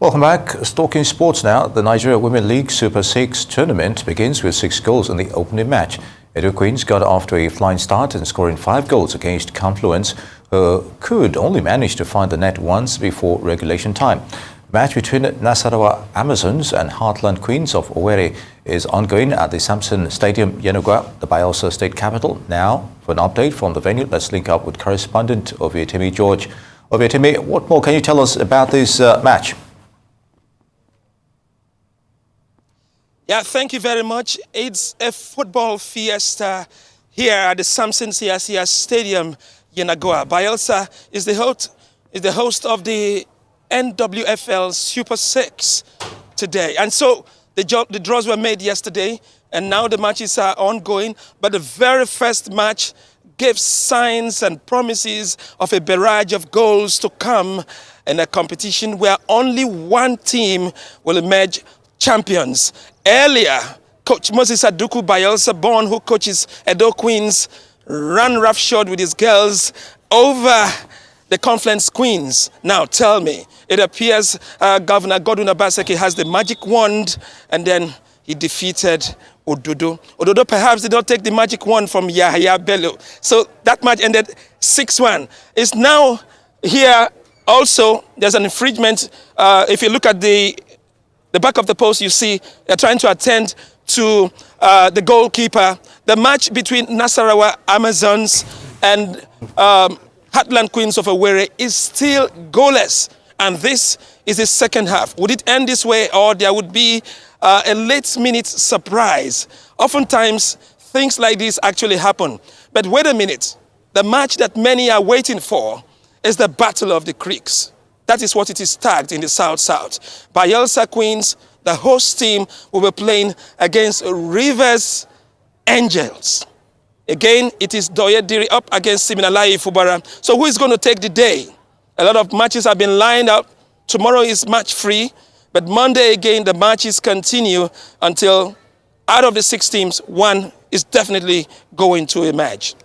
Welcome back. Talking sports now. The Nigeria Women League Super 6 tournament begins with 6 goals in the opening match. Edo Queens got off to a flying start and scoring 5 goals against Confluence, who could only manage to find the net once before regulation time. The match between Nasarawa Amazons and Heartland Queens of Owerri is ongoing at the Samson Stadium, Yenagoa, the Bayelsa state capital. Now, for an update from the venue, let's link up with correspondent Oviatimi George. Oviatimi, what more can you tell us about this match? Yeah, thank you very much. It's a football fiesta here at the Samson Siasia Stadium, Yenagoa. Bayelsa is the host of the NWFL Super 6 today. And so the draws were made yesterday, and now the matches are ongoing. But the very first match gave signs and promises of a barrage of goals to come in a competition where only one team will emerge champions. Earlier, Coach Moses Aduku Bayelsa born, who coaches Edo Queens, ran roughshod with his girls over the Confluence Queens. Now tell me, it appears Governor Godwin Obaseki has the magic wand, and then he defeated Ododo. Ododo perhaps did not take the magic wand from Yahya Bello. So that match ended 6-1. It's now here also, there's an infringement. If you look at the back of the post, you see they're trying to attend to the goalkeeper. The match between Nasarawa Amazons and Heartland Queens of Owerri is still goalless. And this is the second half. Would it end this way, or there would be a late-minute surprise? Oftentimes, things like this actually happen. But wait a minute. The match that many are waiting for is the Battle of the Creeks. That is what it is tagged in the South-South. Bayelsa Queens, the host team, will be playing against Rivers Angels. Again, it is Doye Diri up against Siminalayi Fubara. So who is going to take the day? A lot of matches have been lined up. Tomorrow is match-free, but Monday again, the matches continue until out of the 6 teams, one is definitely going to emerge.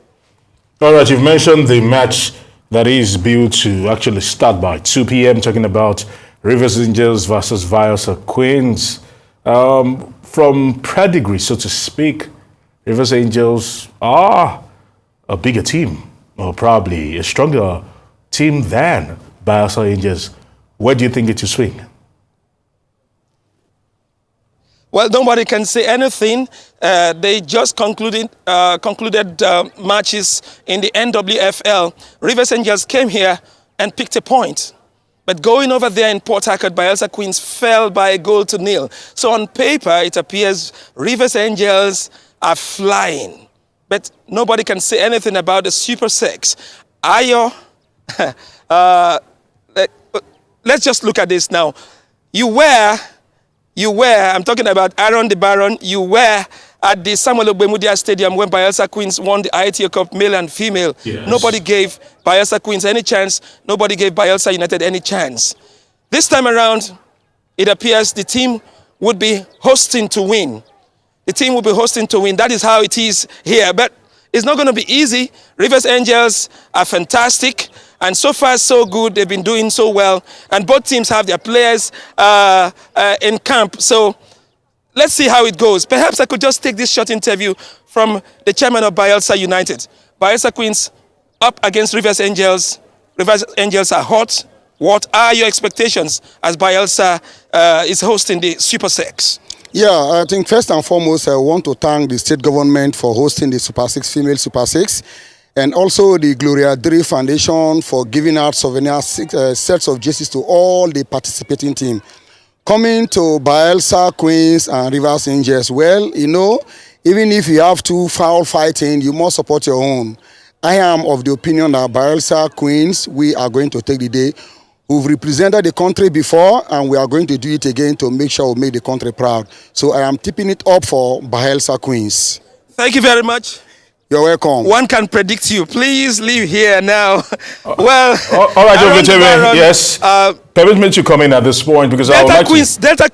All right, you've mentioned the match that is built to actually start by 2 p.m., talking about Rivers Angels versus Bayelsa Queens. From pedigree, so to speak, Rivers Angels are a bigger team, or probably a stronger team than Bayelsa Angels. Where do you think it will swing? Well, nobody can say anything. They just concluded matches in the NWFL. Rivers Angels came here and picked a point. But going over there in Port Harcourt, Bayelsa Queens fell by 1-0. So on paper, it appears Rivers Angels are flying. But nobody can say anything about the Super 6. Ayo, let's just look at this now. I'm talking about Aaron the Baron, you were at the Samuel Ogbemudia Stadium when Bayelsa Queens won the ITO Cup, male and female. Yes. Nobody gave Bayelsa Queens any chance. Nobody gave Bayelsa United any chance. This time around, it appears the team would be hosting to win. The team will be hosting to win. That is how it is here. But it's not going to be easy. Rivers Angels are fantastic. And so far, so good. They've been doing so well. And both teams have their players in camp. So let's see how it goes. Perhaps I could just take this short interview from the chairman of Bayelsa United. Bayelsa Queens up against Rivers Angels. Rivers Angels are hot. What are your expectations as Bayelsa is hosting the Super 6? Yeah, I think first and foremost, I want to thank the state government for hosting the Super 6, female Super 6. And also the Gloria Diri Foundation for giving out souvenir sets of jerseys to all the participating teams. Coming to Bayelsa Queens and Rivers Angels, well, you know, even if you have to foul fighting, you must support your own. I am of the opinion that Bayelsa Queens, we are going to take the day. We've represented the country before, and we are going to do it again to make sure we make the country proud. So I am tipping it up for Bayelsa Queens. Thank you very much. You're welcome. One can predict you. Please leave here now. Well, all right, Aaron Jovitemi, yes. Permit me to come in at this point because I would like Delta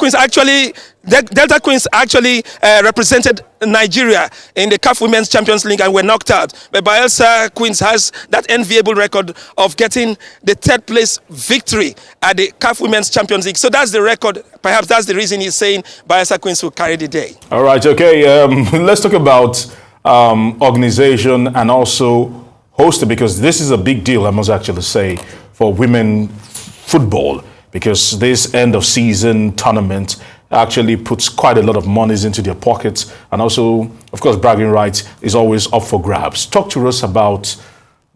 Queens actually represented Nigeria in the CAF Women's Champions League and were knocked out. But Bayelsa Queens has that enviable record of getting the third place victory at the CAF Women's Champions League. So that's the record. Perhaps that's the reason he's saying Bayelsa Queens will carry the day. All right, okay. Let's talk about organization and also hosting, because this is a big deal, I must actually say, for women football, because this end of season tournament actually puts quite a lot of monies into their pockets, and also, of course, bragging rights is always up for grabs. Talk to us about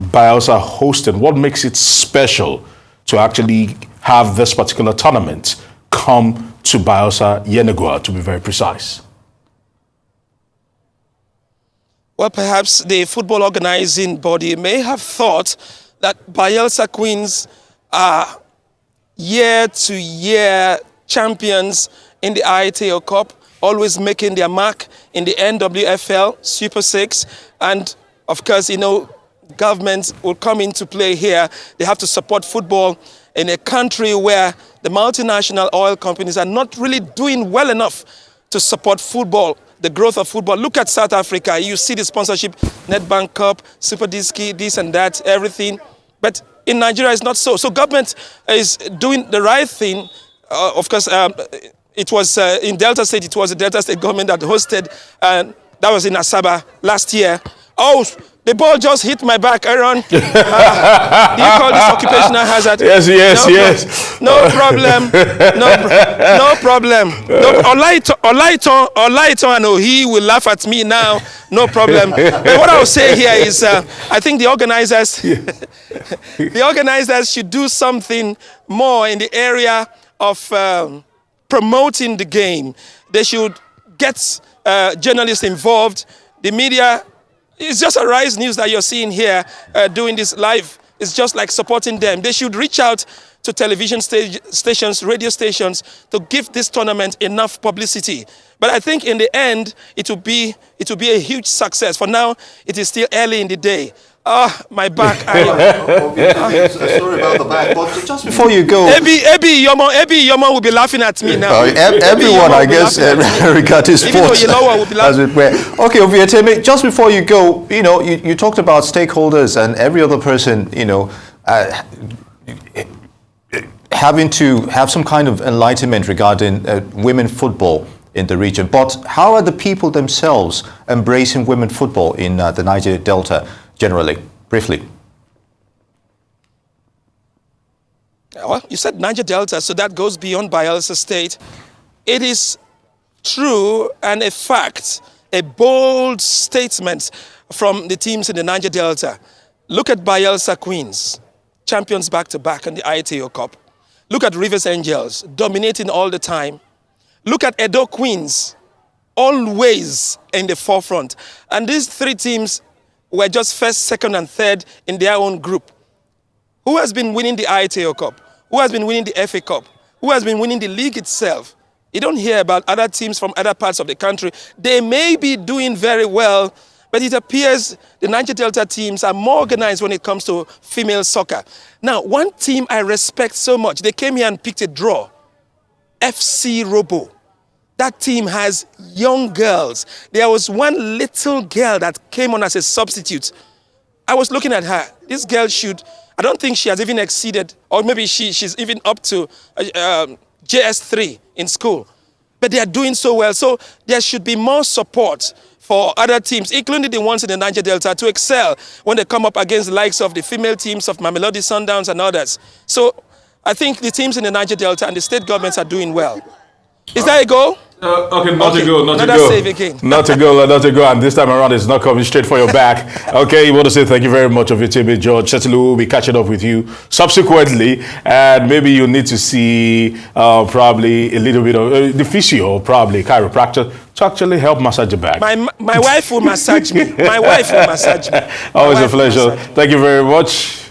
Bayelsa hosting. What makes it special to actually have this particular tournament come to Bayelsa Yenagoa, to be very precise? Well, perhaps the football organizing body may have thought that Bayelsa Queens are year-to-year champions in the ITO Cup, always making their mark in the NWFL Super 6. And, of course, you know, governments will come into play here. They have to support football in a country where the multinational oil companies are not really doing well enough to support football, the growth of football. Look at South Africa. You see the sponsorship, Nedbank Cup, Super Diski, this and that, everything. But in Nigeria, it's not so. So government is doing the right thing. Of course, it was in Delta State, it was the Delta State government that hosted, and that was in Asaba last year. Oh, the ball just hit my back, Aaron. Do you call this occupational hazard? Yes, yes. No problem. No problem. Olaiton and Ohi will laugh at me now. No problem. But what I will say here is, I think the organizers should do something more in the area of promoting the game. They should get journalists involved. The media. It's just a Rise News that you're seeing here doing this live. It's just like supporting them. They should reach out to television stations, radio stations, to give this tournament enough publicity. But I think in the end, it will be a huge success. For now, it is still early in the day. My back. Sorry about the back, but just before you go... Ebi Yomo will be laughing at me now. Everyone, I guess, regarding sports. Even though will be laughing. Okay, Oviatemi, just before you go, you know, you talked about stakeholders and every other person, you know, having to have some kind of enlightenment regarding women football in the region. But how are the people themselves embracing women football in the Niger Delta? Generally, briefly. Well, you said Niger Delta, so that goes beyond Bayelsa State. It is true and a fact, a bold statement from the teams in the Niger Delta. Look at Bayelsa Queens, champions back-to-back in the ITO Cup. Look at Rivers Angels, dominating all the time. Look at Edo Queens, always in the forefront. And these three teams were just first, second, and third in their own group. Who has been winning the ITO Cup? Who has been winning the FA Cup? Who has been winning the league itself? You don't hear about other teams from other parts of the country. They may be doing very well, but it appears the Niger Delta teams are more organized when it comes to female soccer. Now, one team I respect so much, they came here and picked a draw. FC Robo. That team has young girls. There was one little girl that came on as a substitute. I was looking at her. This girl I don't think she has even exceeded, or maybe she's even up to JS3 in school. But they are doing so well. So there should be more support for other teams, including the ones in the Niger Delta, to excel when they come up against the likes of the female teams of Mamelodi Sundowns and others. So I think the teams in the Niger Delta and the state governments are doing well. Is that a goal? Okay, not a goal. Save again. Not a goal. And this time around, it's not coming straight for your back. Okay, you want to say thank you very much, Oviatemi George. Certainly, we'll be catching up with you subsequently, and maybe you need to see probably a little bit of the physio, probably chiropractor, to actually help massage your back. My wife will massage me. My wife will massage me. Always a pleasure. Thank you very much.